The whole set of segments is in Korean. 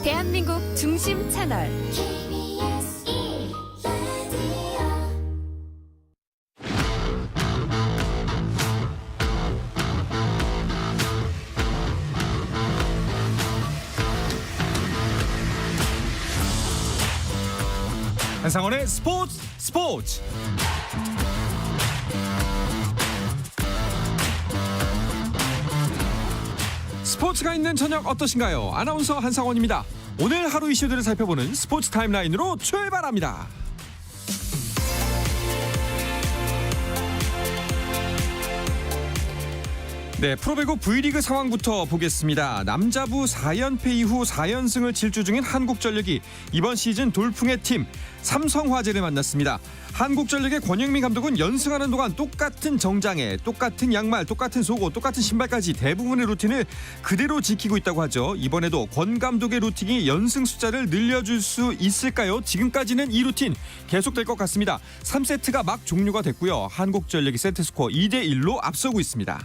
대한민국 중심 채널 KBS 1라디오 한상원의 스포츠. 스포츠가 있는 저녁 어떠신가요? 아나운서 한상원입니다. 오늘 하루 이슈들을 살펴보는 스포츠 타임라인으로 출발합니다. 네, 프로배구 V리그 상황부터 보겠습니다. 남자부 4연패 이후 4연승을 질주 중인 한국전력이 이번 시즌 돌풍의 팀 삼성화재를 만났습니다. 한국전력의 권영민 감독은 연승하는 동안 똑같은 정장에 똑같은 양말, 똑같은 속옷, 똑같은 신발까지 대부분의 루틴을 그대로 지키고 있다고 하죠. 이번에도 권 감독의 루틴이 연승 숫자를 늘려줄 수 있을까요? 지금까지는 이 루틴 계속될 것 같습니다. 3세트가 막 종료가 됐고요. 한국전력이 세트스코어 2대1로 앞서고 있습니다.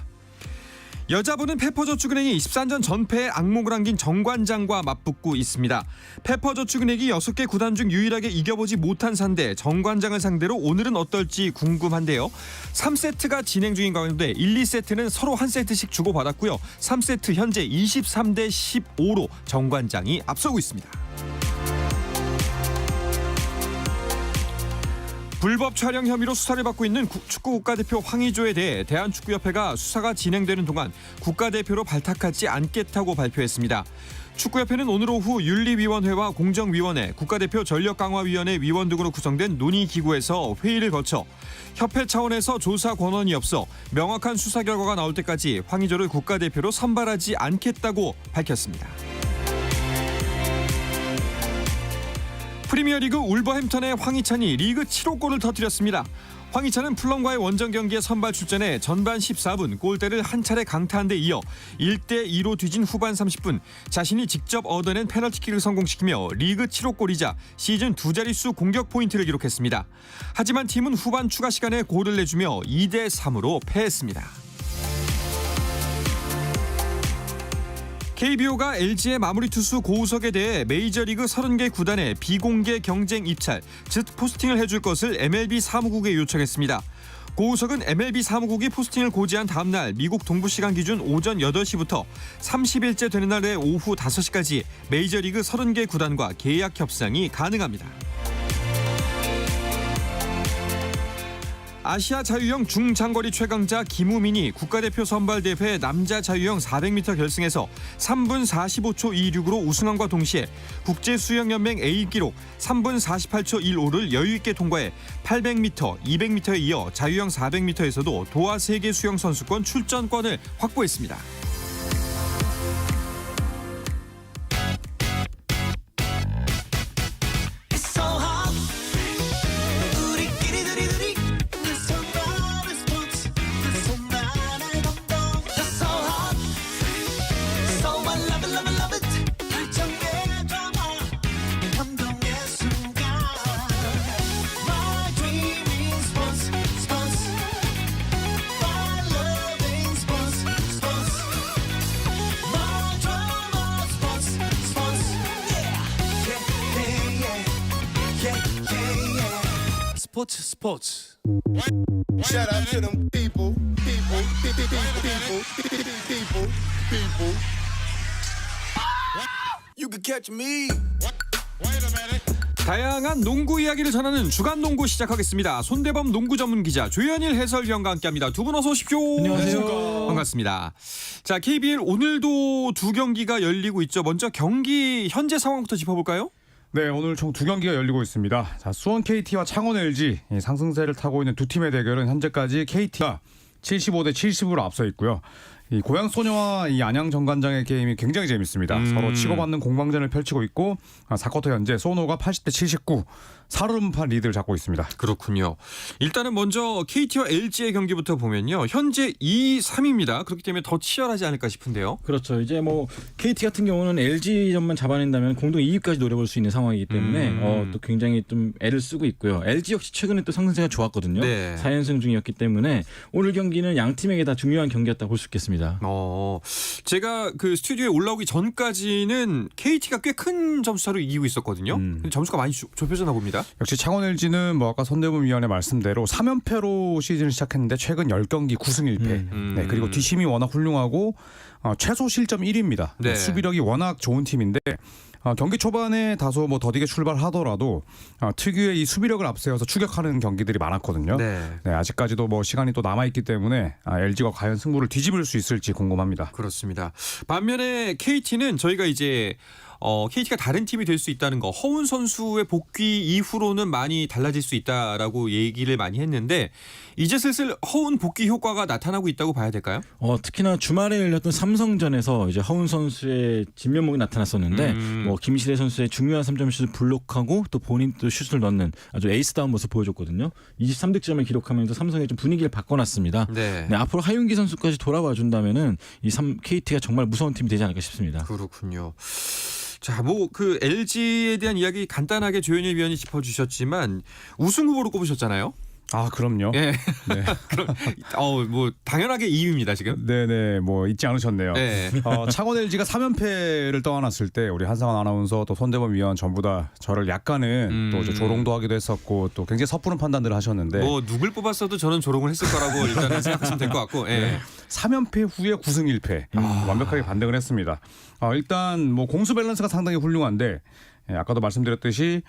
여자부는 페퍼저축은행이 13전 전패에 악몽을 안긴 정관장과 맞붙고 있습니다. 페퍼저축은행이 6개 구단 중 유일하게 이겨보지 못한 상대 정관장을 상대로 오늘은 어떨지 궁금한데요. 3세트가 진행 중인 가운데 1, 2세트는 서로 한 세트씩 주고받았고요. 3세트 현재 23대 15로 정관장이 앞서고 있습니다. 불법 촬영 혐의로 수사를 받고 있는 축구 국가대표 황의조에 대해 대한축구협회가 수사가 진행되는 동안 국가대표로 발탁하지 않겠다고 발표했습니다. 축구협회는 오늘 오후 윤리위원회와 공정위원회, 국가대표 전력강화위원회 위원 등으로 구성된 논의기구에서 회의를 거쳐 협회 차원에서 조사 권한이 없어 명확한 수사 결과가 나올 때까지 황의조를 국가대표로 선발하지 않겠다고 밝혔습니다. 프리미어리그 울버햄턴의 황희찬이 리그 7호 골을 터뜨렸습니다. 황희찬은 풀럼과의 원정 경기에 선발 출전해 전반 14분 골대를 한 차례 강타한 데 이어 1대2로 뒤진 후반 30분 자신이 직접 얻어낸 페널티킥을 성공시키며 리그 7호 골이자 시즌 두 자릿수 공격 포인트를 기록했습니다. 하지만 팀은 후반 추가 시간에 골을 내주며 2대3으로 패했습니다. KBO가 LG의 마무리 투수 고우석에 대해 메이저리그 30개 구단에 비공개 경쟁 입찰, 즉 포스팅을 해줄 것을 MLB 사무국에 요청했습니다. 고우석은 MLB 사무국이 포스팅을 고지한 다음 날 미국 동부시간 기준 오전 8시부터 30일째 되는 날의 오후 5시까지 메이저리그 30개 구단과 계약 협상이 가능합니다. 아시아 자유형 중장거리 최강자 김우민이 국가대표 선발대회 남자 자유형 400m 결승에서 3분 45초 26으로 우승함과 동시에 국제수영연맹 A 기록 3분 48초 15를 여유있게 통과해 800m, 200m에 이어 자유형 400m에서도 도하 세계 수영 선수권 출전권을 확보했습니다. 스포츠. Shout out to them people. You can catch me. 다양한 농구 이야기를 전하는 주간 농구 시작하겠습니다. 손대범 농구 전문 기자 조현일 해설위원과 함께합니다. 두 분 어서 오십시오. 안녕하세요. 반갑습니다. 자, KBL 오늘도 두 경기가 열리고 있죠. 먼저 경기 현재 상황부터 짚어볼까요? 네, 오늘 총 두 경기가 열리고 있습니다. 자, 수원 KT와 창원 LG 상승세를 타고 있는 두 팀의 대결은 현재까지 KT가 75대 70으로 앞서 있고요. 이 고양 소녀와 이 안양 정관장의 게임이 굉장히 재밌습니다. 서로 치고받는 공방전을 펼치고 있고 4쿼터 현재 소노가 80대 79 살얼음판 리드를 잡고 있습니다. 그렇군요. 일단은 먼저 KT와 LG의 경기부터 보면요. 현재 2-3입니다. 그렇기 때문에 더 치열하지 않을까 싶은데요. 그렇죠. 이제 뭐 KT 같은 경우는 LG전만 잡아낸다면 공동 2위까지 노려볼 수 있는 상황이기 때문에 또 굉장히 좀 애를 쓰고 있고요. LG 역시 최근에 또 상승세가 좋았거든요. 네. 4연승 중이었기 때문에 오늘 경기는 양 팀에게 다 중요한 경기였다 볼 수 있겠습니다. 있습니다. 제가 그 스튜디오에 올라오기 전까지는 KT가 꽤 큰 점수차로 이기고 있었거든요. 근데 점수가 많이 좁혀졌나 봅니다. 역시 창원 LG는 뭐 아까 손대범 위원의 말씀대로 3연패로 시즌을 시작했는데 최근 10경기 9승 1패. 네, 그리고 뒷심이 워낙 훌륭하고 최소 실점 1위입니다. 네. 수비력이 워낙 좋은 팀인데 경기 초반에 다소 뭐 더디게 출발하더라도 특유의 이 수비력을 앞세워서 추격하는 경기들이 많았거든요. 네. 네, 아직까지도 뭐 시간이 또 남아 있기 때문에 LG가 과연 승부를 뒤집을 수 있을지 궁금합니다. 그렇습니다. 반면에 KT는 저희가 이제 KT가 다른 팀이 될 수 있다는 거, 허운 선수의 복귀 이후로는 많이 달라질 수 있다라고 얘기를 많이 했는데 이제 슬슬 허운 복귀 효과가 나타나고 있다고 봐야 될까요? 특히나 주말에 열렸던 삼성전에서 이제 허운 선수의 진면목이 나타났었는데 뭐 김시대 선수의 중요한 3점 슛을 블록하고 또 본인 또 슛을 넣는 아주 에이스다운 모습 보여줬거든요. 23득점을 기록하면서 삼성의 좀 분위기를 바꿔놨습니다. 네. 네, 앞으로 하윤기 선수까지 돌아와 준다면은 KT가 정말 무서운 팀이 되지 않을까 싶습니다. 그렇군요. 자, 뭐 그 LG에 대한 이야기 간단하게 조현일 위원이 짚어주셨지만 우승 후보로 꼽으셨잖아요. 아, 그럼요. 예. 네. 그럼 뭐 당연하게 2위입니다 지금. 네네, 뭐 잊지 않으셨네요. 네. 창원 LG가 3연패를 떠안았을 때 우리 한상원 아나운서 또 손대범 위원 전부 다 저를 약간은 또 이제 조롱도 하기도 했었고 또 굉장히 섣부른 판단들을 하셨는데 뭐 누굴 뽑았어도 저는 조롱을 했을 거라고 일단은 생각하시면 될 것 같고. 예. 네. 3연패 후에 9승 1패 완벽하게 반등을 했습니다. 일단 뭐 공수 밸런스가 상당히 훌륭한데 아까도 말씀드렸듯이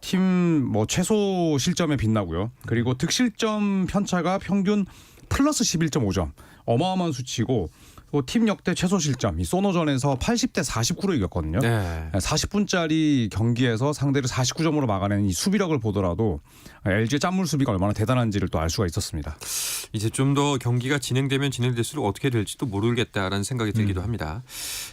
팀 뭐 최소 실점에 빛나고요. 그리고 득실점 편차가 평균 플러스 11.5점. 어마어마한 수치고 또 팀 역대 최소 실점 이 소노전에서 80대 49로 이겼거든요. 네. 40분짜리 경기에서 상대를 49점으로 막아낸 이 수비력을 보더라도 LG의 짠물 수비가 얼마나 대단한지를 또 알 수가 있었습니다. 이제 좀 더 경기가 진행되면 진행될수록 어떻게 될지도 모르겠다라는 생각이 들기도 합니다.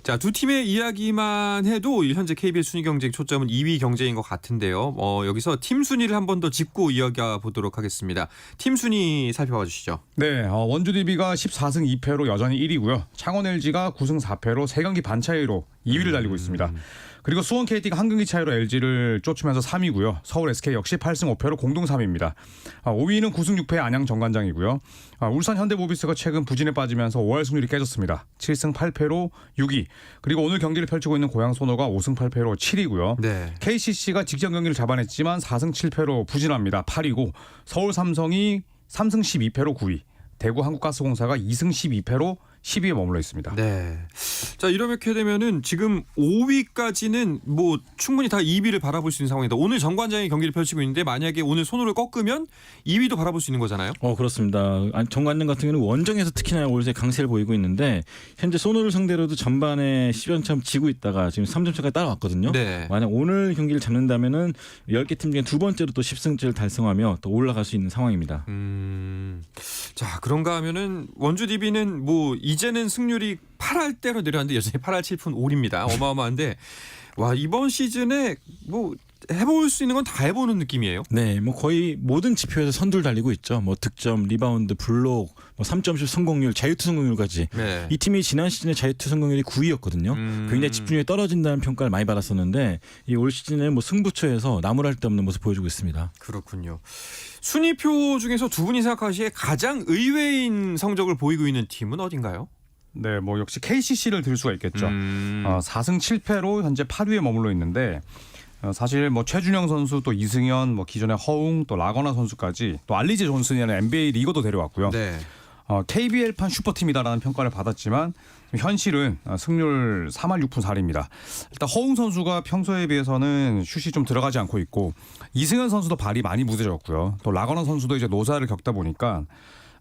자, 두 팀의 이야기만 해도 현재 KBL 순위 경쟁 초점은 2위 경쟁인 것 같은데요. 여기서 팀 순위를 한 번 더 짚고 이야기해 보도록 하겠습니다. 팀 순위 살펴봐 주시죠. 네, 원주 DB가 14승 2패로 여전히 1위고요. 창원 LG가 9승 4패로 3경기 반 차이로 2위를 달리고 있습니다. 그리고 수원 KT가 한 경기 차이로 LG를 쫓으면서 3위고요. 서울 SK 역시 8승 5패로 공동 3위입니다. 5위는 9승 6패의 안양 정관장이고요. 울산 현대모비스가 최근 부진에 빠지면서 5할 승률이 깨졌습니다. 7승 8패로 6위. 그리고 오늘 경기를 펼치고 있는 고양 소노가 5승 8패로 7위고요. 네. KCC가 직전 경기를 잡아냈지만 4승 7패로 부진합니다. 8위고 서울 삼성이 3승 12패로 9위. 대구 한국가스공사가 2승 12패로 10위에 머물러 있습니다. 네. 자, 이렇게 되면은 지금 5위까지는 뭐 충분히 다 2위를 바라볼 수 있는 상황이다. 오늘 정관장이 경기를 펼치고 있는데 만약에 오늘 손으로 꺾으면 2위도 바라볼 수 있는 거잖아요. 그렇습니다. 정관장 같은 경우는 원정에서 특히나 올해 강세를 보이고 있는데 현재 소노를 상대로도 전반에 10연차 지고 있다가 지금 3점차까지 따라왔거든요. 네. 만약 오늘 경기를 잡는다면은 10개 팀 중에 두 번째로 또 10승째를 달성하며 또 올라갈 수 있는 상황입니다. 자, 그런가 하면은 원주 DB는 뭐 이제는 승률이 8할 대로 내려왔는데 여전히 8할 7푼 5리입니다. 어마어마한데 와, 이번 시즌에 뭐 해볼 수 있는 건 다 해보는 느낌이에요. 네, 뭐 거의 모든 지표에서 선두를 달리고 있죠. 뭐 득점, 리바운드, 블록, 뭐 3점슛 성공률, 자유투 성공률까지. 네. 이 팀이 지난 시즌에 자유투 성공률이 9위였거든요. 굉장히 집중력이 떨어진다는 평가를 많이 받았었는데 이 올 시즌에 뭐 승부처에서 나무랄 데 없는 모습 보여주고 있습니다. 그렇군요. 순위표 중에서 두 분이 생각하시기에 가장 의외인 성적을 보이고 있는 팀은 어딘가요? 네, 뭐 역시 KCC를 들 수가 있겠죠. 4승 7패로 현재 8위에 머물러 있는데 사실 뭐 최준영 선수 또 이승현 뭐 기존의 허웅 또 라거나 선수까지 또 알리제 존슨이라는 NBA 리거도 데려왔고요. 네. KBL판 슈퍼팀이다라는 평가를 받았지만 현실은 승률 3할 6푼 4리입니다. 일단 허웅 선수가 평소에 비해서는 슛이 좀 들어가지 않고 있고 이승현 선수도 발이 많이 무뎌졌고요. 또 라거나 선수도 이제 노사를 겪다 보니까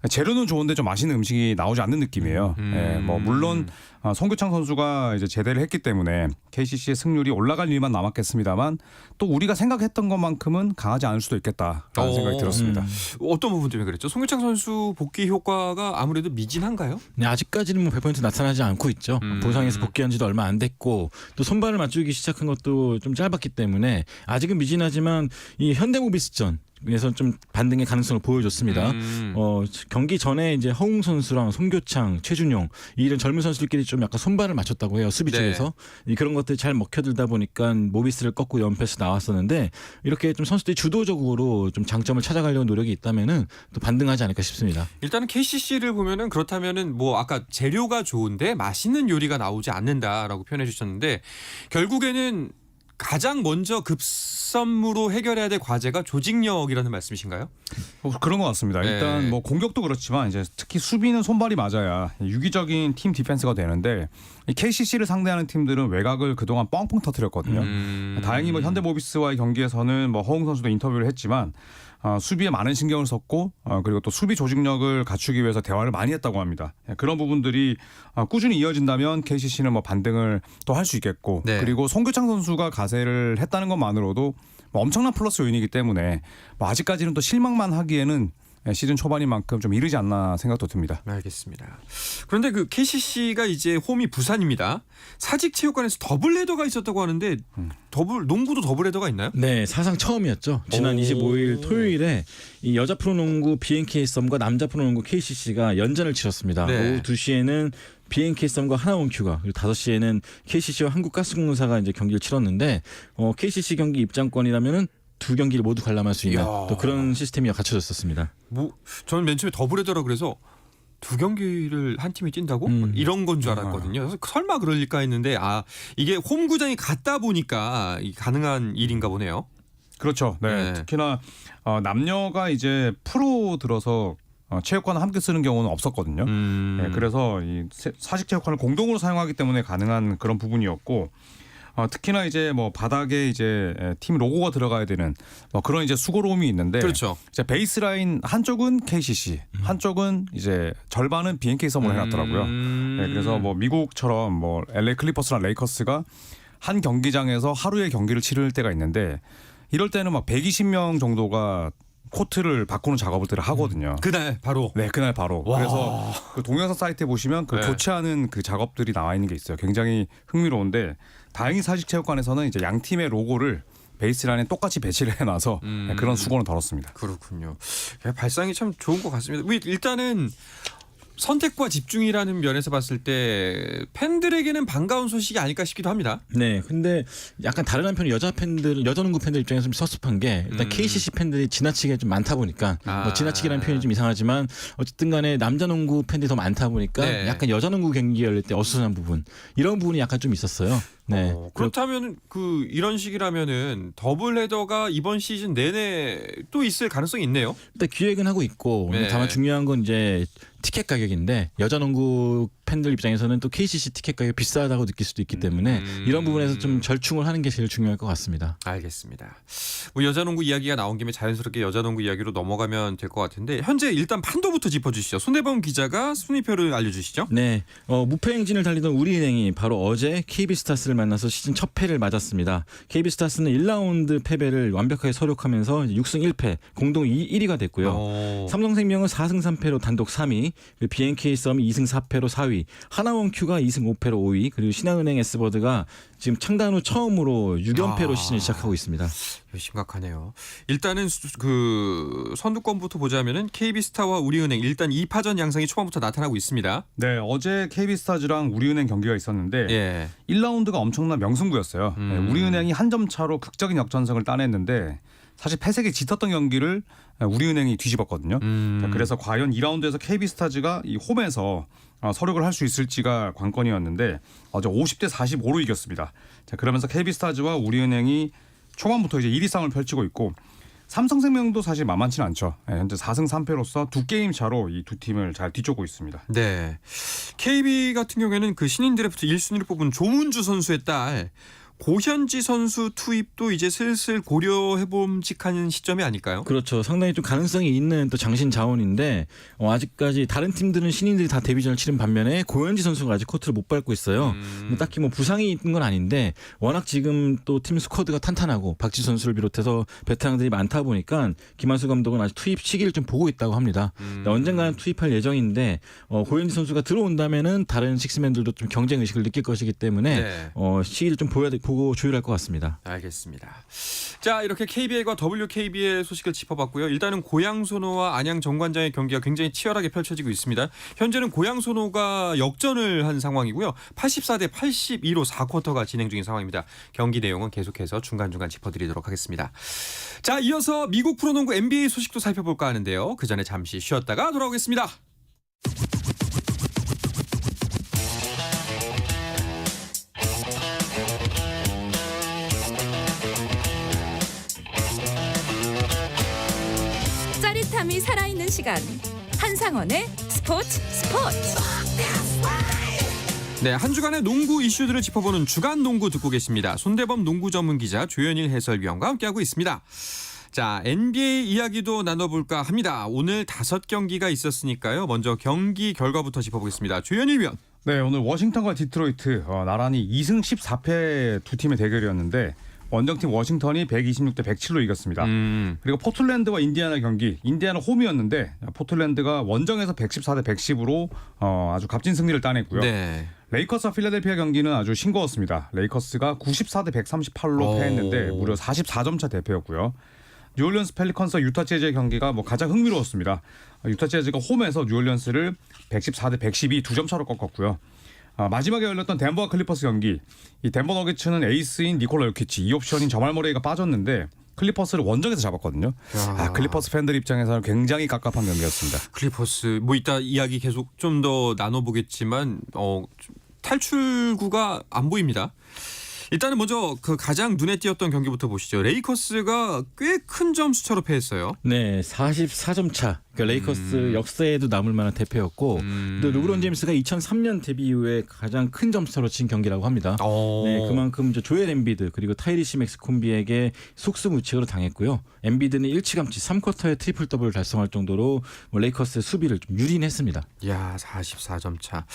재료는 좋은데 좀 맛있는 음식이 나오지 않는 느낌이에요. 예, 뭐 물론 송교창 선수가 이제 제대를 했기 때문에 KCC의 승률이 올라갈 일만 남았겠습니다만 또 우리가 생각했던 것만큼은 강하지 않을 수도 있겠다라는 생각이 들었습니다. 어떤 부분 때문에 그랬죠? 송교창 선수 복귀 효과가 아무래도 미진한가요? 네, 아직까지는 뭐 100% 나타나지 않고 있죠. 부상에서 복귀한 지도 얼마 안 됐고 또 손발을 맞추기 시작한 것도 좀 짧았기 때문에 아직은 미진하지만 이 현대모비스전 쪽에서 좀 반등의 가능성을 보여줬습니다. 경기 전에 이제 허웅 선수랑 송교창, 최준용 이런 젊은 선수들끼리 좀 약간 손발을 맞췄다고 해요. 수비 네. 쪽에서 그런 것들이 잘 먹혀들다 보니까 모비스를 꺾고 연패에서 나왔었는데 이렇게 좀 선수들이 주도적으로 좀 장점을 찾아가려는 노력이 있다면은 또 반등하지 않을까 싶습니다. 일단은 KCC를 보면은 그렇다면은 뭐 아까 재료가 좋은데 맛있는 요리가 나오지 않는다라고 표현해 주셨는데 결국에는 가장 먼저 급선무로 해결해야 될 과제가 조직력이라는 말씀이신가요? 그런 것 같습니다. 네. 일단 뭐 공격도 그렇지만 이제 특히 수비는 손발이 맞아야 유기적인 팀 디펜스가 되는데 이 KCC를 상대하는 팀들은 외곽을 그동안 뻥뻥 터뜨렸거든요. 다행히 뭐 현대모비스와의 경기에서는 뭐 허웅 선수도 인터뷰를 했지만 수비에 많은 신경을 썼고 그리고 또 수비 조직력을 갖추기 위해서 대화를 많이 했다고 합니다. 그런 부분들이 꾸준히 이어진다면 KCC는 뭐 반등을 또 할 수 있겠고 네. 그리고 송교창 선수가 가세를 했다는 것만으로도 뭐 엄청난 플러스 요인이기 때문에 뭐 아직까지는 또 실망만 하기에는 시즌 초반인 만큼 좀 이르지 않나 생각도 듭니다. 알겠습니다. 그런데 그 KCC가 이제 홈이 부산입니다. 사직체육관에서 더블 헤더가 있었다고 하는데 농구도 더블 헤더가 있나요? 네, 사상 처음이었죠. 지난 오. 25일 토요일에 이 여자 프로농구 BNK 썸과 남자 프로농구 KCC가 연전을 치렀습니다. 네. 오후 2시에는 BNK 썸과 하나원큐가 그리고 5시에는 KCC와 한국가스공사가 이제 경기를 치렀는데 KCC 경기 입장권이라면은 두 경기를 모두 관람할 수 있는 이야. 또 그런 시스템이 갖춰졌었습니다. 뭐 저는 맨 처음에 더블 헤더라 그래서 두 경기를 한 팀이 뛴다고 이런 건 줄 알았거든요. 그래서 설마 그럴까 했는데 이게 홈 구장이 같다 보니까 가능한 일인가 보네요. 그렇죠. 네. 네. 특히나 남녀가 이제 프로 들어서 체육관을 함께 쓰는 경우는 없었거든요. 네, 그래서 이 사직 체육관을 공동으로 사용하기 때문에 가능한 그런 부분이었고 특히나 이제 뭐 바닥에 이제 팀 로고가 들어가야 되는 뭐 그런 이제 수고로움이 있는데 그렇죠. 이제 베이스라인 한쪽은 KCC, 한쪽은 이제 절반은 BNK 썸으로 해놨더라고요. 네, 그래서 뭐 미국처럼 뭐 LA 클리퍼스나 레이커스가 한 경기장에서 하루에 경기를 치를 때가 있는데 이럴 때는 막 120명 정도가 코트를 바꾸는 작업을 하거든요. 그날 바로. 네, 그날 바로. 와. 그래서 그 동영상 사이트에 보시면 그 네. 교체하는 그 작업들이 나와 있는 게 있어요. 굉장히 흥미로운데 다행히 사직체육관에서는 이제 양 팀의 로고를 베이스라인에 똑같이 배치를 해놔서 그런 수고는 덜었습니다. 그렇군요. 발상이 참 좋은 것 같습니다. 일단은 선택과 집중이라는 면에서 봤을 때 팬들에게는 반가운 소식이 아닐까 싶기도 합니다. 네, 근데 약간 다른 한편 여자 농구 팬들 입장에서 좀 섭섭한 게 일단 KCC 팬들이 지나치게 좀 많다 보니까 뭐 지나치게라는 표현이 좀 이상하지만 어쨌든 간에 남자 농구 팬들이 더 많다 보니까 네. 약간 여자 농구 경기 열릴 때 어수선한 부분 이런 부분이 약간 좀 있었어요. 네. 그렇다면 이런 식이라면은 더블 헤더가 이번 시즌 내내 또 있을 가능성이 있네요. 일단 기획은 하고 있고 네. 다만 중요한 건 이제 티켓 가격인데 여자 농구 팬들 입장에서는 또 KCC 티켓 가격이 비싸다고 느낄 수도 있기 때문에 이런 부분에서 좀 절충을 하는 게 제일 중요할 것 같습니다. 알겠습니다. 뭐 여자농구 이야기가 나온 김에 자연스럽게 여자농구 이야기로 넘어가면 될 것 같은데 현재 일단 판도부터 짚어주시죠. 손대범 기자가 순위표를 알려주시죠. 네, 무패 행진을 달리던 우리은행이 바로 어제 KB스타스를 만나서 시즌 첫 패를 맞았습니다. KB스타스는 1라운드 패배를 완벽하게 서력하면서 6승 1패 공동 1위가 됐고요. 삼성생명은 4승 3패로 단독 3위, 그리고 BNK 썸이 2승 4패로 4위, 하나원큐가 2승 5패로 5위, 그리고 신한은행 S버드가 지금 창단 후 처음으로 6연패로 시즌을 시작하고 있습니다. 심각하네요. 일단은 그 선두권부터 보자면은 KB스타와 우리은행 일단 2파전 양상이 초반부터 나타나고 있습니다. 네, 어제 KB스타즈랑 우리은행 경기가 있었는데 예. 1라운드가 엄청난 명승부였어요. 네, 우리은행이 한 점 차로 극적인 역전승을 따냈는데 사실 패색이 짙었던 경기를 우리은행이 뒤집었거든요. 자, 그래서 과연 2라운드에서 KB스타즈가 이 홈에서 서력을 할 수 있을지가 관건이었는데 어제 50대 45로 이겼습니다. 자, 그러면서 KB스타즈와 우리은행이 초반부터 이제 1위 싸움을 펼치고 있고 삼성생명도 사실 만만치는 않죠. 네, 현재 4승 3패로서 두 게임 차로 이 두 팀을 잘 뒤쫓고 있습니다. 네. KB 같은 경우에는 그 신인 드래프트 1순위를 뽑은 조문주 선수의 딸 고현지 선수 투입도 이제 슬슬 고려해봄직한 시점이 아닐까요? 그렇죠. 상당히 좀 가능성이 있는 또 장신 자원인데 아직까지 다른 팀들은 신인들이 다 데뷔전을 치른 반면에 고현지 선수가 아직 코트를 못 밟고 있어요. 딱히 뭐 부상이 있는 건 아닌데 워낙 지금 또 팀 스쿼드가 탄탄하고 박지 선수를 비롯해서 베테랑들이 많다 보니까 김한수 감독은 아직 투입 시기를 좀 보고 있다고 합니다. 언젠가는 투입할 예정인데 고현지 선수가 들어온다면은 다른 식스맨들도 좀 경쟁 의식을 느낄 것이기 때문에 네. 시기를 좀 보고 보고 조율할 것 같습니다. 알겠습니다. 자, 이렇게 KBL과 WKBL 소식을 짚어봤고요. 일단은 고양소노와 안양 정관장의 경기가 굉장히 치열하게 펼쳐지고 있습니다. 현재는 고양소노가 역전을 한 상황이고요. 84대 82로 4쿼터가 진행 중인 상황입니다. 경기 내용은 계속해서 중간중간 짚어드리도록 하겠습니다. 자, 이어서 미국 프로농구 NBA 소식도 살펴볼까 하는데요. 그 전에 잠시 쉬었다가 돌아오겠습니다. 짜릿함이 살아있는 시간. 한상원의 스포츠. 네, 한 주간의 농구 이슈들을 짚어보는 주간 농구 듣고 계십니다. 손대범 농구 전문 기자 조현일 해설위원과 함께하고 있습니다. 자, NBA 이야기도 나눠볼까 합니다. 오늘 5경기가 있었으니까요. 먼저 경기 결과부터 짚어보겠습니다. 조현일 위원. 네, 오늘 워싱턴과 디트로이트 나란히 2승 14패 두 팀의 대결이었는데 원정팀 워싱턴이 126대 107로 이겼습니다. 그리고 포틀랜드와 인디애나 경기, 인디애나 홈이었는데 포틀랜드가 원정에서 114대 110으로 아주 값진 승리를 따냈고요. 네. 레이커스와 필라델피아 경기는 아주 싱거웠습니다. 레이커스가 94대 138로 패했는데 무려 44점 차 대패였고요. 뉴올리언스 펠리컨스와 유타 재즈의 경기가 가장 흥미로웠습니다. 유타 재즈가 홈에서 뉴올리언스를 114대 112 2점 차로 꺾었고요. 마지막에 열렸던 덴버와 클리퍼스 경기, 이 덴버 너게츠는 에이스인 니콜라 요키치, 2옵션인 저말 머레이가 빠졌는데 클리퍼스를 원정에서 잡았거든요. 클리퍼스 팬들 입장에서는 굉장히 깝깝한 경기였습니다. 클리퍼스 이따 이야기 계속 좀 더 나눠보겠지만 탈출구가 안 보입니다. 일단은 먼저 그 가장 눈에 띄었던 경기부터 보시죠. 레이커스가 꽤 큰 점수차로 패했어요. 네, 44점 차. 그러니까 레이커스 역사에도 남을 만한 대패였고 또 르브론 제임스가 2003년 데뷔 이후에 가장 큰 점수차로 친 경기라고 합니다. 네, 그만큼 조엘 엠비드 그리고 타이리시 맥스 콤비에게 속수무책으로 당했고요. 엠비드는 일찌감치 3쿼터에 트리플 더블을 달성할 정도로 레이커스의 수비를 좀 유린했습니다. 야, 44점 차.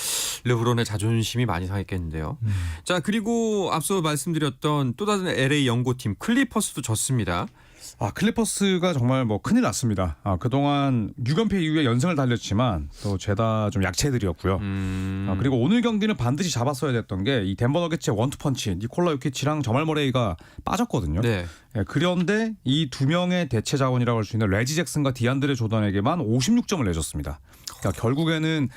르브론의 자존심이 많이 상했겠는데요. 자, 그리고 앞서 말씀드렸던 또 다른 LA 연고팀 클리퍼스도 졌습니다. 클리퍼스가 정말 큰일 났습니다. 그동안 6연패 이후에 연승을 달렸지만 또 죄다 좀 약체들이었고요. 그리고 오늘 경기는 반드시 잡았어야 됐던 게 이 덴버 너게츠의 원투펀치 니콜라 요키치랑 저말 머레이가 빠졌거든요. 네. 그런데 이 두 명의 대체 자원이라고 할 수 있는 레지 잭슨과 디안드레 조던에게만 56점을 내줬습니다. 그러니까 결국에는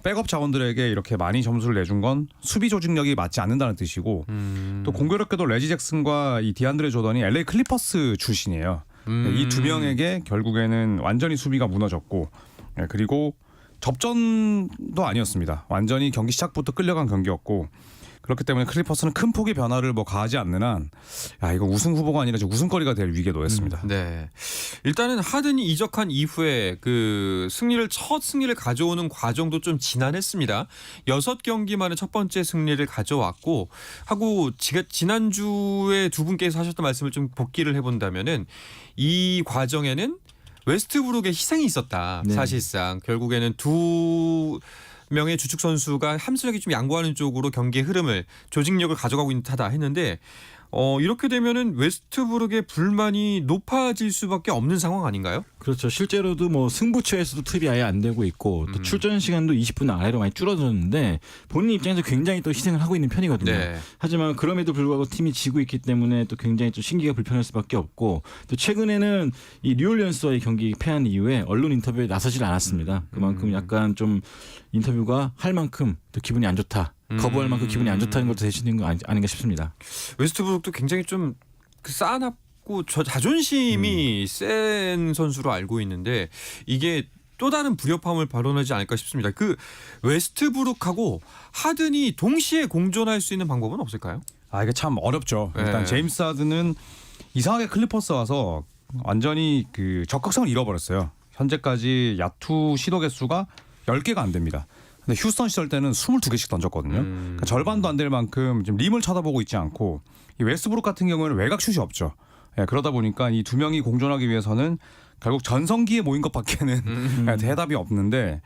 백업 자원들에게 이렇게 많이 점수를 내준 건 수비 조직력이 맞지 않는다는 뜻이고 또 공교롭게도 레지 잭슨과 이 디안드레 조던이 LA 클리퍼스 출신이에요. 이 두 명에게 결국에는 완전히 수비가 무너졌고 그리고 접전도 아니었습니다. 완전히 경기 시작부터 끌려간 경기였고 그렇기 때문에 클리퍼스는 큰 폭의 변화를 가하지 않는 한 이거 우승 후보가 아니라 우승거리가 될 위기에 놓였습니다. 네. 일단은 하든이 이적한 이후에 첫 승리를 가져오는 과정도 좀 지난했습니다. 6경기 만에 첫 번째 승리를 가져왔고 하고 지난주에 두 분께서 하셨던 말씀을 좀 복기를 해본다면은 이 과정에는 웨스트브룩의 희생이 있었다. 네. 사실상 결국에는 두 명의 주축 선수가 함수력이 좀 양보하는 쪽으로 경기의 흐름을 조직력을 가져가고 있는 듯하다 했는데 이렇게 되면은 웨스트브룩의 불만이 높아질 수밖에 없는 상황 아닌가요? 그렇죠. 실제로도 승부처에서도 투입이 아예 안 되고 있고 또 출전 시간도 20분 아래로 많이 줄어들었는데 본인 입장에서 굉장히 또 희생을 하고 있는 편이거든요. 네. 하지만 그럼에도 불구하고 팀이 지고 있기 때문에 또 굉장히 좀 심기가 불편할 수밖에 없고 또 최근에는 이 뉴올리언스와의 경기 패한 이후에 언론 인터뷰에 나서질 않았습니다. 그만큼 약간 좀 인터뷰가 할 만큼 또 기분이 안 좋다. 거부할 만큼 기분이 안 좋다는 것도 대신인 거 아닌가 싶습니다. 웨스트브룩도 굉장히 좀 쌓아놨고 자존심이 센 선수로 알고 있는데 이게 또 다른 불협화음을 발현하지 않을까 싶습니다. 웨스트브룩하고 하든이 동시에 공존할 수 있는 방법은 없을까요? 이게 참 어렵죠. 일단 네. 제임스 하든은 이상하게 클리퍼스 와서 완전히 적극성을 잃어버렸어요. 현재까지 야투 시도 개수가 10개가 안 됩니다. 근데 휴스턴 시절 때는 22개씩 던졌거든요. 그러니까 절반도 안 될 만큼 지금 림을 쳐다보고 있지 않고 이 웨스트브룩 같은 경우에는 외곽 슛이 없죠. 그러다 보니까 이 두 명이 공존하기 위해서는 결국 전성기에 모인 것밖에는 대답이 없는데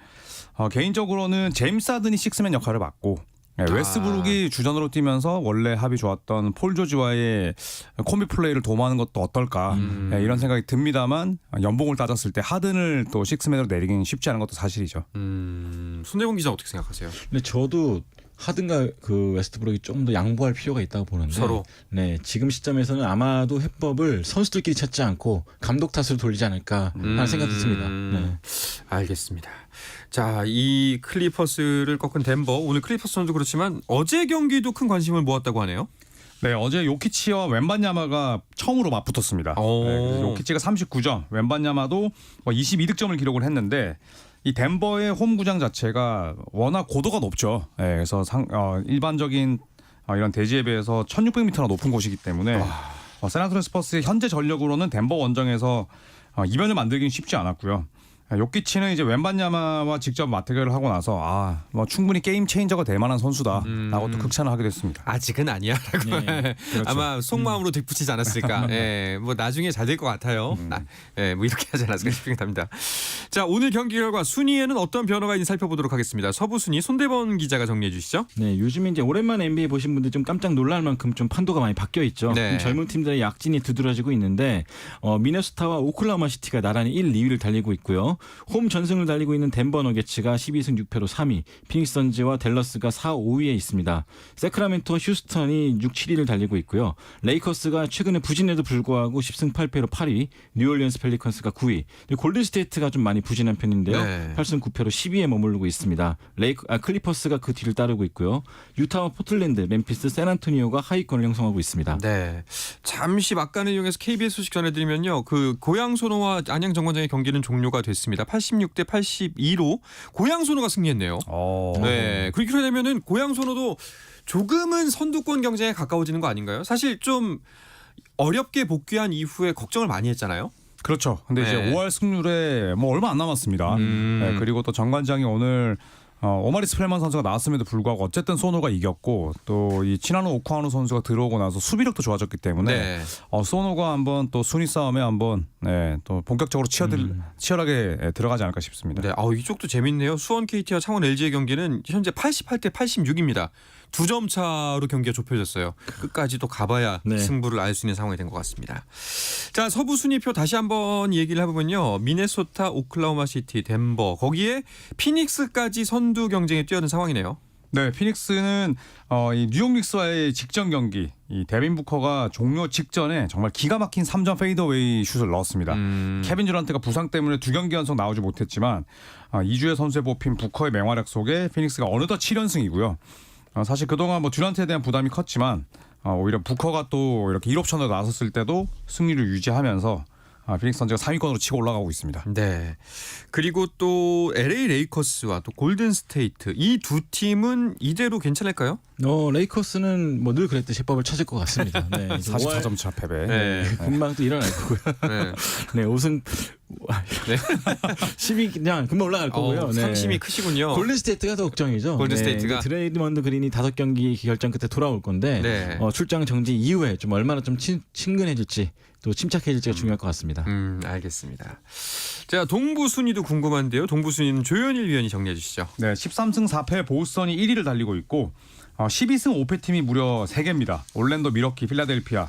개인적으로는 제임스 하든이 식스맨 역할을 맡고 웨스트브룩이 주전으로 뛰면서 원래 합이 좋았던 폴 조지와의 콤비 플레이를 도모하는 것도 어떨까 이런 생각이 듭니다만 연봉을 따졌을 때 하든을 또 식스맨으로 내리기는 쉽지 않은 것도 사실이죠. 손대범 기자 어떻게 생각하세요? 근데 저도 하든가 그 웨스트브룩이 좀 더 양보할 필요가 있다고 보는데 서로. 네, 지금 시점에서는 아마도 해법을 선수들끼리 찾지 않고 감독 탓으로 돌리지 않을까 하는 생각이 듭니다. 네. 알겠습니다. 자, 이 클리퍼스를 꺾은 덴버, 오늘 클리퍼스 선수 그렇지만 어제 경기도 큰 관심을 모았다고 하네요. 네, 어제 요키치와 웬반야마가 처음으로 맞붙었습니다. 오. 네, 그래서 요키치가 39점, 웬반야마도 22득점을 기록을 했는데 이 덴버의 홈 구장 자체가 워낙 고도가 높죠. 네, 그래서 일반적인 이런 대지에 비해서 1,600m나 높은 곳이기 때문에 샌안토니오 스퍼스의 현재 전력으로는 덴버 원정에서 이변을 만들기는 쉽지 않았고요. 요키치는 이제 웬반야마와 직접 맞대결을 하고 나서 뭐 충분히 게임 체인저가 될 만한 선수다라고 또 극찬을 하게 됐습니다. 아직은 아니야라고 네, 그렇죠. 아마 속마음으로 뒷붙이지 않았을까. 예, 뭐 나중에 잘 될 것 같아요. 예, 뭐 이렇게 하지 않았을까 싶긴 합니다. 자, 오늘 경기 결과 순위에는 어떤 변화가 있는지 살펴보도록 하겠습니다. 서부 순위 손대범 기자가 정리해 주시죠. 네, 요즘 이제 오랜만에 NBA 보신 분들 좀 깜짝 놀랄 만큼 좀 판도가 많이 바뀌어 있죠. 네. 젊은 팀들의 약진이 두드러지고 있는데 미네소타와 오클라호마 시티가 나란히 1, 2위를 달리고 있고요. 홈 전승을 달리고 있는 덴버 너게츠가 12승 6패로 3위, 피닉스 선즈와 댈러스가 4, 5위에 있습니다. 세크라멘토와 휴스턴이 6, 7위를 달리고 있고요. 레이커스가 최근에 부진에도 불구하고 10승 8패로 8위, 뉴올리언스 펠리컨스가 9위, 골든스테이트가 좀 많이 부진한 편인데요. 네. 8승 9패로 10위에 머무르고 있습니다. 클리퍼스가 그 뒤를 따르고 있고요. 유타와 포틀랜드, 멤피스, 샌안토니오가 하위권을 형성하고 있습니다. 네. 잠시 막간을 이용해서 KBS 소식 전해드리면요. 그 고양 소노와 안양 정관장의 경기는 종료가 됐습니다. 86대 82로 고양 소노가 승리했네요. 네. 그렇게 되면은 고양 소노도 조금은 선두권 경쟁에 가까워지는 거 아닌가요? 사실 좀 어렵게 복귀한 이후에 걱정을 많이 했잖아요. 그렇죠. 근데 이제 네. 5월 승률에 뭐 얼마 안 남았습니다. 네, 그리고 또 정관장이 오늘 오마리 스펠만 선수가 나왔음에도 불구하고 어쨌든 소노가 이겼고 또 이 치나노 오쿠하노 선수가 들어오고 나서 수비력도 좋아졌기 때문에 네. 소노가 한번 또 순위 싸움에 한번 또 본격적으로 치열하게 들어가지 않을까 싶습니다. 네. 이쪽도 재밌네요. 수원 KT와 창원 LG의 경기는 현재 88대 86입니다. 2점 차로 경기가 좁혀졌어요. 끝까지 또 가봐야 네. 승부를 알 수 있는 상황이 된 것 같습니다. 자, 서부 순위표 다시 한번 얘기를 해보면요. 미네소타, 오클라호마 시티, 덴버 거기에 피닉스까지 선두 경쟁에 뛰어든 상황이네요. 네, 피닉스는 이 뉴욕 닉스와의 직전 경기 이 데빈 부커가 종료 직전에 정말 기가 막힌 3점 페이더웨이 슛을 넣었습니다. 케빈 듀란트가 부상 때문에 2경기 연속 나오지 못했지만 2주의 선수에 뽑힌 부커의 맹활약 속에 피닉스가 어느덧 7연승이고요. 사실 그동안 뭐 듀란트에 대한 부담이 컸지만 오히려 부커가 또 이렇게 1옵션으로 나섰을 때도 승리를 유지하면서 피닉스 선수가 3위권으로 치고 올라가고 있습니다. 네. 그리고 또 LA 레이커스와 또 골든 스테이트 이 두 팀은 이대로 괜찮을까요? 레이커스는 뭐 늘 그랬듯이 해법을 찾을 것 같습니다. 네, 44점 차 패배. 네. 금방 또 일어날 거고요. 네. 네, 5승 네. 10위 그냥 금방 올라갈 거고요. 네. 상심이 크시군요. 골든스테이트가 더 걱정이죠. 골든스테이트가? 네, 드레이먼드 그린이 5경기 결정 끝에 돌아올 건데 네. 출장 정지 이후에 좀 얼마나 좀 친근해질지 또 침착해질지가 중요할 것 같습니다. 알겠습니다. 자, 동부 순위도 궁금한데요. 동부 순위는 조현일 위원이 정리해 주시죠. 네, 13승 4패 보스턴이 1위를 달리고 있고 12승 5패 팀이 무려 3개입니다. 올랜도, 미러키, 필라델피아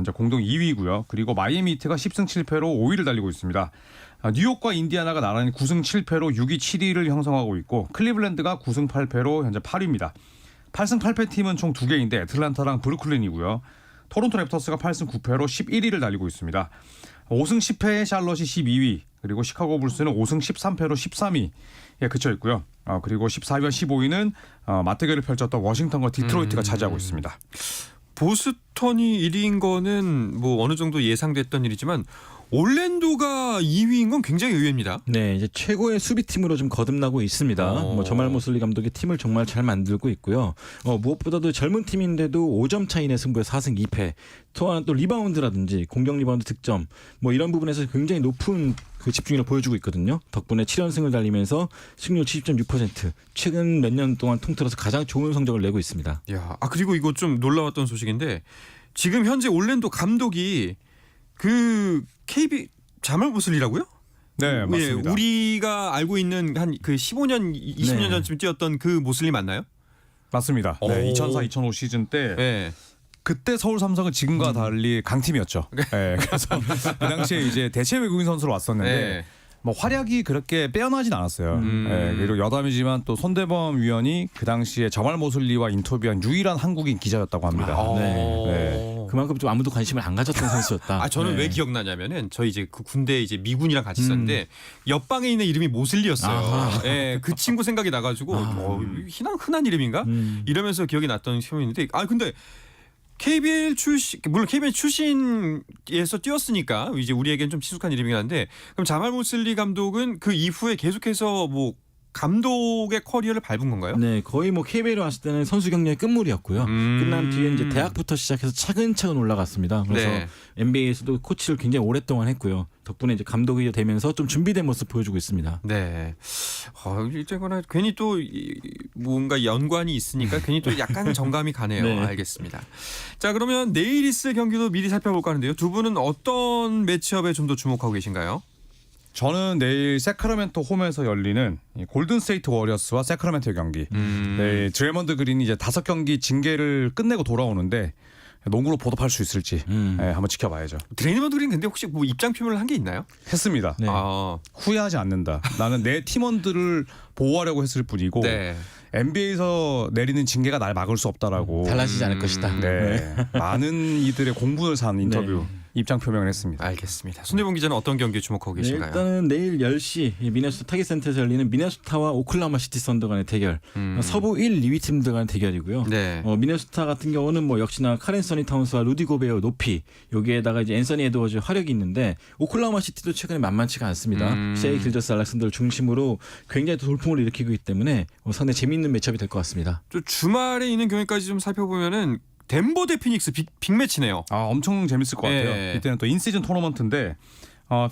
이제 공동 2위고요. 그리고 마이애미 히트가 10승 7패로 5위를 달리고 있습니다. 뉴욕과 인디아나가 나란히 9승 7패로 6위, 7위를 형성하고 있고 클리블랜드가 9승 8패로 현재 8위입니다. 8승 8패 팀은 총 2개인데 애틀란타랑 브루클린이고요. 토론토 랩터스가 8승 9패로 11위를 달리고 있습니다. 5승 10패의 샬럿이 12위, 그리고 시카고 불스는 5승 13패로 13위에 그쳐 있고요. 그리고 14위와 15위는 맞대결을 펼쳤던 워싱턴과 디트로이트가 차지하고 있습니다. 보스턴이 1위인 거는 뭐 어느 정도 예상됐던 일이지만 올랜도가 2위인 건 굉장히 의외입니다. 네, 이제 최고의 수비팀으로 좀 거듭나고 있습니다. 뭐 저말 모슬리 감독이 팀을 정말 잘 만들고 있고요. 무엇보다도 젊은 팀인데도 5점 차이 내 승부에 4승 2패. 또한 또 리바운드라든지 공격 리바운드 득점 뭐 이런 부분에서 굉장히 높은 그 집중력을 보여주고 있거든요. 덕분에 7연승을 달리면서 승률 70.6%. 최근 몇 년 동안 통틀어서 가장 좋은 성적을 내고 있습니다. 야, 그리고 이거 좀 놀라웠던 소식인데 지금 현재 올랜도 감독이 그 KB 자말 모슬리라고요? 네, 맞습니다. 예, 우리가 알고 있는 한 그 15년, 20년 네. 전쯤 뛰었던 그 모슬리 맞나요? 맞습니다. 네, 2004-2005 시즌 때 네. 그때 서울 삼성은 지금과 달리 강팀이었죠. 네, 그래서 그 당시에 이제 대체 외국인 선수로 왔었는데 네. 뭐 활약이 그렇게 빼어나진 않았어요. 예, 그리고 여담이지만 또 손대범 위원이 그 당시에 저말 모슬리와 인터뷰한 유일한 한국인 기자였다고 합니다. 네. 그만큼 좀 아무도 관심을 안 가졌던 선수였다. 아 저는 네. 왜 기억나냐면은 저 이제 그 군대 이제 미군이랑 같이 있었는데 옆방에 있는 이름이 모슬리였어요. 아하. 예, 그 친구 생각이 나가지고 흔한 이름인가 이러면서 기억이 났던 시험인데 근데 KBL 출신 물론 KBL 출신에서 뛰었으니까 이제 우리에겐 좀 친숙한 이름이긴 한데 그럼 자말 모슬리 감독은 그 이후에 계속해서 뭐 감독의 커리어를 밟은 건가요? 네, 거의 뭐 KBL에 왔을 때는 선수 경력의 끝물이었고요. 끝난 뒤에 이제 대학부터 시작해서 차근차근 올라갔습니다. 그래서 네. NBA에서도 코치를 굉장히 오랫동안 했고요. 덕분에 이제 감독이 되면서 좀 준비된 모습 보여주고 있습니다. 네. 이제거나 괜히 또 뭔가 연관이 있으니까 괜히 또 약간 정감이 가네요. 네. 알겠습니다. 자, 그러면 내일 있을 경기도 미리 살펴볼까 하는데요. 두 분은 어떤 매치업에 좀 더 주목하고 계신가요? 저는 내일 세크라멘토 홈에서 열리는 이 골든스테이트 워리어스와 세크라멘토의 경기. 네, 드레먼드 그린이 이제 5경기 징계를 끝내고 돌아오는데 농구로 보답할 수 있을지 네, 한번 지켜봐야죠. 드레이먼드 그린 근데 혹시 뭐 입장 표명을 한 게 있나요? 했습니다. 네. 후회하지 않는다. 나는 내 팀원들을 보호하려고 했을 뿐이고 네. NBA에서 내리는 징계가 날 막을 수 없다라고. 달라지지 않을 것이다. 네. 많은 이들의 공분을 산 인터뷰 네. 입장 표명을 했습니다. 알겠습니다. 손대범 기자는 어떤 경기에 주목하고 네, 계신가요? 일단은 내일 10시 미네소타 타겟센터에서 열리는 미네소타와 오클라호마 시티 선더 간의 대결. 서부 1, 2위 팀들 간의 대결이고요. 네. 미네소타 같은 경우는 뭐 역시나 카렌 서니 타운스와 루디 고베어 높이 여기에다가 이제 앤서니 에드워즈 화력이 있는데 오클라호마 시티도 최근에 만만치가 않습니다. 셰이 길저스 알렉산더를 중심으로 굉장히 또 돌풍을 일으키고 있기 때문에 상당히 재미있는 매치업이 될 것 같습니다. 또 주말에 있는 경기까지 좀 살펴보면은 덴버 대 피닉스 빅매치네요. 엄청 재밌을 것 같아요. 네. 이때는 또 인시즌 토너먼트인데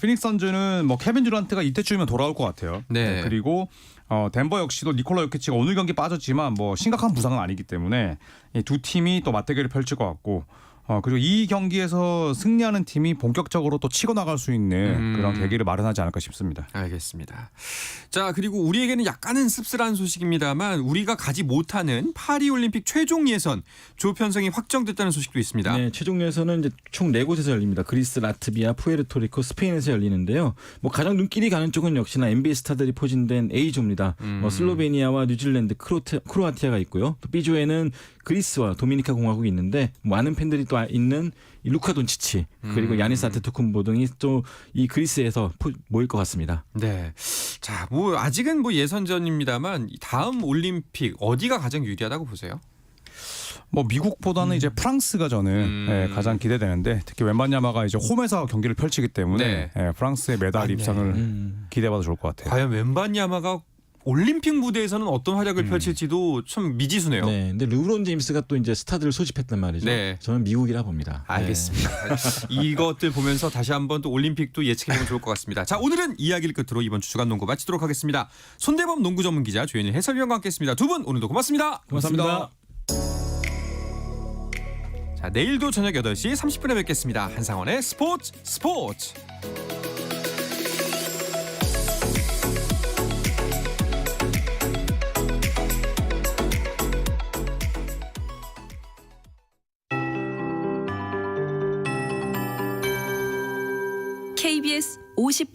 피닉스 선즈는 뭐 케빈 듀란트가 이때쯤이면 돌아올 것 같아요. 네. 그리고 덴버 역시도 니콜라 요키치가 오늘 경기 빠졌지만 뭐 심각한 부상은 아니기 때문에 이 두 팀이 또 맞대결을 펼칠 것 같고 그리고 이 경기에서 승리하는 팀이 본격적으로 또 치고 나갈 수 있는 그런 계기를 마련하지 않을까 싶습니다. 알겠습니다. 자, 그리고 우리에게는 약간은 씁쓸한 소식입니다만 우리가 가지 못하는 파리올림픽 최종 예선 조 편성이 확정됐다는 소식도 있습니다. 네, 최종 예선은 이제 총 4곳에서 열립니다. 그리스, 라트비아, 푸에르토리코, 스페인에서 열리는데요. 뭐 가장 눈길이 가는 쪽은 역시나 NBA 스타들이 포진된 A조입니다. 슬로베니아와 뉴질랜드, 크로아티아가 있고요. 또 B조에는 그리스와 도미니카 공화국이 있는데 많은 팬들이 또 있는 이 루카 돈치치 그리고 야니스 아테토쿤보 등이 또 이 그리스에서 모일 것 같습니다. 네. 자, 뭐 아직은 뭐 예선전입니다만 다음 올림픽 어디가 가장 유리하다고 보세요? 뭐 미국보다는 이제 프랑스가 저는 가장 기대되는데 특히 웬바냐마가 이제 홈에서 경기를 펼치기 때문에 네. 프랑스의 메달 입상을 기대해봐도 좋을 것 같아요. 과연 웬바냐마가 올림픽 무대에서는 어떤 활약을 펼칠지도 참 미지수네요. 네, 근데 르브론 제임스가 또 이제 스타들을 소집했단 말이죠. 네. 저는 미국이라 봅니다. 알겠습니다. 이것들 보면서 다시 한번 또 올림픽도 예측해보면 좋을 것 같습니다. 자, 오늘은 이야기를 끝으로 이번 주 주간 농구 마치도록 하겠습니다. 손대범 농구 전문 기자 조현일 해설위원과 함께했습니다. 두 분 오늘도 고맙습니다. 고맙습니다. 자, 내일도 저녁 8시 30분에 뵙겠습니다. 한상원의 스포츠. KBS 58